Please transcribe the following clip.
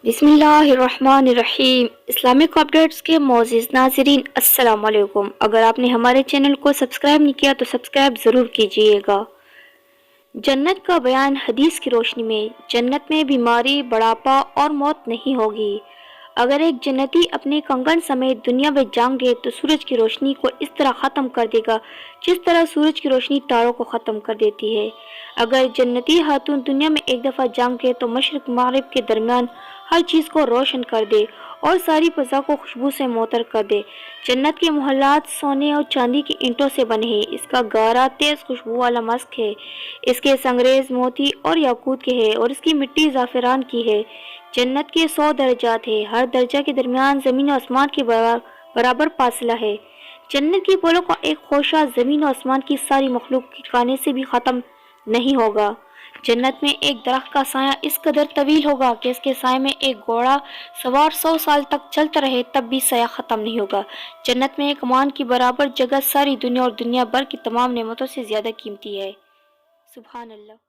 بسم اللہ الرحمن الرحیم۔ اسلامک اپڈیٹس کے معزز ناظرین السلام علیکم۔ اگر آپ نے ہمارے چینل کو سبسکرائب نہیں کیا تو سبسکرائب ضرور کیجئے گا۔ جنت کا بیان حدیث کی روشنی میں۔ جنت میں بیماری، بڑھاپا اور موت نہیں ہوگی۔ اگر ایک جنتی اپنے کنگن سمیت دنیا میں جان گئے تو سورج کی روشنی کو اس طرح ختم کر دے گا جس طرح سورج کی روشنی تاروں کو ختم کر دیتی ہے۔ اگر جنتی خاتون دنیا میں ایک دفعہ جان گئے تو مشرق مغرب کے درمیان ہر چیز کو روشن کر دے اور ساری فضا کو خوشبو سے معطر کر دے۔ جنت کے محلات سونے اور چاندی کی اینٹوں سے بنے ہیں۔ اس کا گارا تیز خوشبو والا مسک ہے۔ اس کے سنگریز موتی اور یاقوت کے ہے اور اس کی مٹی زعفران کی ہے۔ جنت کے 100 درجات ہیں۔ ہر درجہ کے درمیان زمین و آسمان کے برابر فاصلہ ہے۔ جنت کی پھولوں کا ایک خوشہ زمین و آسمان کی ساری مخلوق کے کھانے سے بھی ختم نہیں ہوگا۔ جنت میں ایک درخت کا سایہ اس قدر طویل ہوگا کہ اس کے سائے میں ایک گھوڑا سوار 100 سال تک چلتا رہے تب بھی سایہ ختم نہیں ہوگا۔ جنت میں ایک مان کی برابر جگہ ساری دنیا اور دنیا بھر کی تمام نعمتوں سے زیادہ قیمتی ہے۔ سبحان اللہ۔